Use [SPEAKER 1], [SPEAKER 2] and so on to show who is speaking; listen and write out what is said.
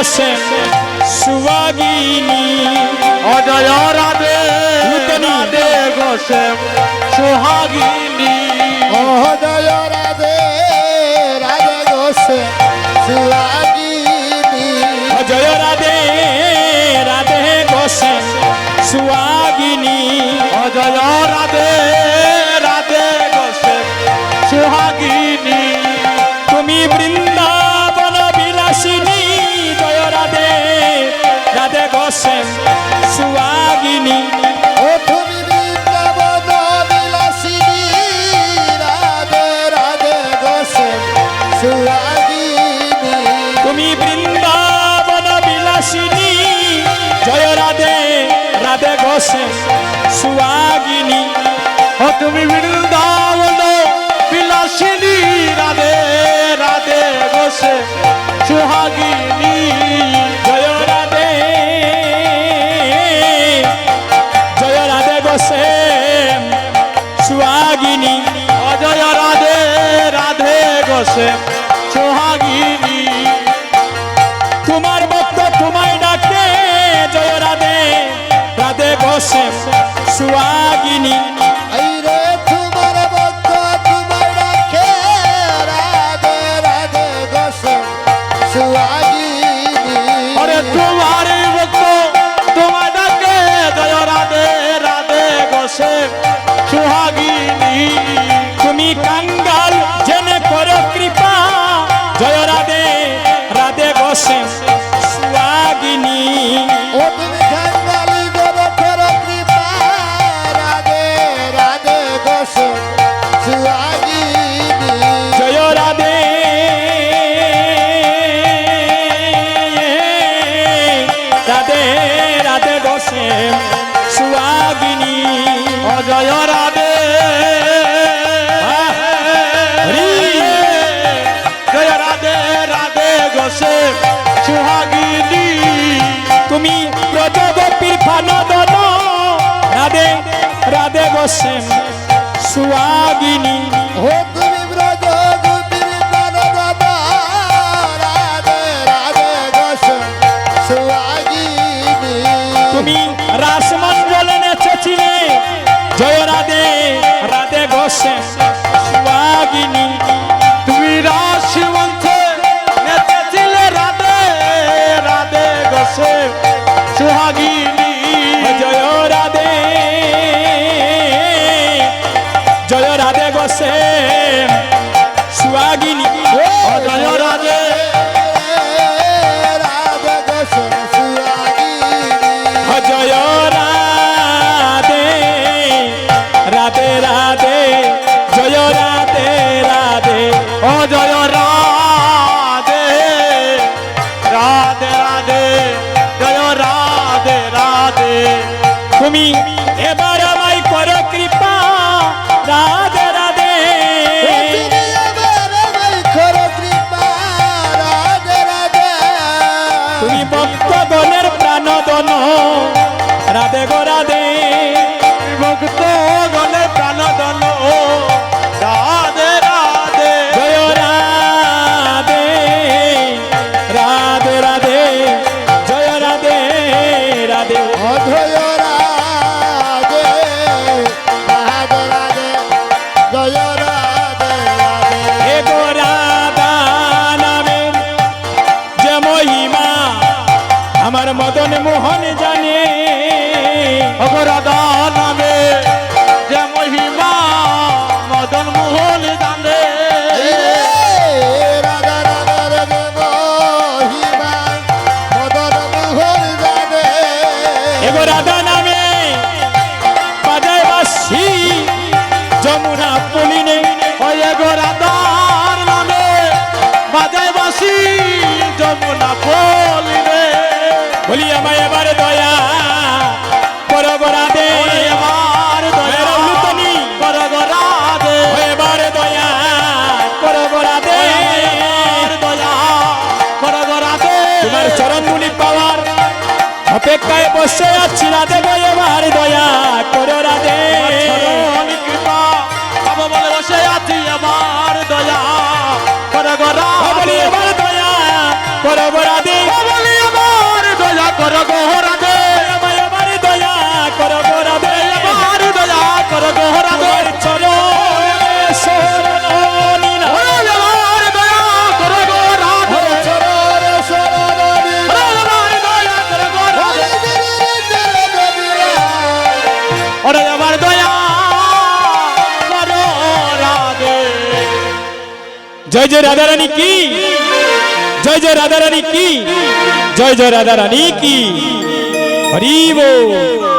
[SPEAKER 1] গোসে সুহাগিনী
[SPEAKER 2] অজয় রাধে রাধে গোসে সোহাগিনী
[SPEAKER 3] অজয় রাধে রাধে গোসে সুহাগিনী
[SPEAKER 1] অজয় রাধে রাধে গোসে সুহাগিনী
[SPEAKER 2] অজয় রাধে রাধে গোসে সোহাগিনী
[SPEAKER 1] তুমি বৃন্দাবন বিলাসিনী জয় রাধে রাধে গোসে সুহাগিনী
[SPEAKER 3] ও তুমি বৃন্দাবন বিলাসিনী রাধে রাধে গোসে সুহাগিনী
[SPEAKER 1] তুমি বৃন্দাবন বিলাসিনী জয় রাধে রাধে গোসে সুহাগিনী
[SPEAKER 2] ও তুমি বৃন্দাবন বিলাসিনী রাধে রাধে গোসে সোহাগিনী
[SPEAKER 1] জয় রাধে গোসে সুহাগিনী
[SPEAKER 2] অজয় রাধে রাধে গোসে সোহাগিনী
[SPEAKER 1] তোমার ভক্ত তোমায় ডাকে জয় রাধে রাধে গোসে সুহাগিনী
[SPEAKER 3] এই রে তোমার ভক্ত তোমায় ডাকে রাধে রাধে গোসে সুহাগিনী
[SPEAKER 2] অরে তোমার ভক্ত তোমায় ডাকে জয় রাধে রাধে গোসে সোহাগিনী
[SPEAKER 1] তুমি কাঙ্গাল জেনে করো কৃপা জয় রাধে রাধে গোসে সুহাগিনী
[SPEAKER 3] ও তুমি খাঙ্গালি গো করো কৃপা রাধে রাধে গোসে সুহাগিনী
[SPEAKER 1] জয় রাধে রাধে রাধে গোসে সুহাগিনী
[SPEAKER 2] অজয় রাধে জয় রাধে রাধে গোসে সোহাগিনী
[SPEAKER 1] তুমি ব্রজগোপীর ফানদন রাধে রাধে গোসে সুহাগিনী
[SPEAKER 3] ও তুমি ব্রজ গোপীর দানবদ রাধে রাধে গোসে সুহাগিনী
[SPEAKER 1] তুমি রাসমঞ্জল নেচেছিলে জয় রাধে রাধে গোসে সুহাগিনী
[SPEAKER 2] তুমি রাশি মঞ্চে নেচেছিলে রাধে রাধে গোসে সোহাগিনী
[SPEAKER 1] জয় রাধে গোসে সুহাগিনী
[SPEAKER 2] অজয় রাধে
[SPEAKER 3] রাধে গোসে সুহাগিনী
[SPEAKER 1] জয় রাধে রাধে রাধে জয় রাধে রাধে
[SPEAKER 2] অজয় রাধে রাধে রাধে জয় রাধে রাধে
[SPEAKER 1] তুমি এবার আমায় করো কৃপা রাধে রাধে
[SPEAKER 3] তুমি এবার আমায় করো কৃপা রাধে রাধে
[SPEAKER 1] তুমি ভক্তগণের প্রাণদন রাধে গো রাধে
[SPEAKER 2] ভক্ত গণে প্রাণদন রাধে রাধে
[SPEAKER 1] জয় রাধে রাধে রাধে জয় রাধে রাধে
[SPEAKER 3] অধয় রাধে রাধে রাধে জয় রাধে রাধে
[SPEAKER 1] হে গো রাধা নামে যে মহিমা আমার মদন মোহন জানে
[SPEAKER 2] অগরাধা নামে যে মহিমা মদন মোহন জানে
[SPEAKER 3] রাধা রাধা রাধে মহিমা মদন মোহন জানে
[SPEAKER 1] হে গো রাধা নামে বাজায় বাঁশি যমুনা পুলিনে
[SPEAKER 2] ওয়ে গোরাধার নামে বাজায় বাঁশি যমুনা ফলিনে
[SPEAKER 1] বলি আমায় এবার দয়া করো গো রাধে
[SPEAKER 2] এবার দয়া
[SPEAKER 1] রৌলুতনি
[SPEAKER 2] করো গো রাধে
[SPEAKER 1] এবার দয়া করো গো রাধে
[SPEAKER 2] এবার দয়া করো গো রাধে
[SPEAKER 1] তোমার চরণ মুনি পাওয়ার অপেক্ষায় বসে আছি রাধে গো এবার দয়া করো রাধে
[SPEAKER 2] চরণ কৃপা পাবো বলে বসে আছি আমার দয়া করো গো
[SPEAKER 1] বলি
[SPEAKER 2] রাধে
[SPEAKER 1] এবার দয়া করো গো রাধে
[SPEAKER 2] বলি
[SPEAKER 1] জয় জয় রাধা রানী কি, জয় জয় রাধা রানী কি, জয় জয় রাধা রানী কি, হরি বল।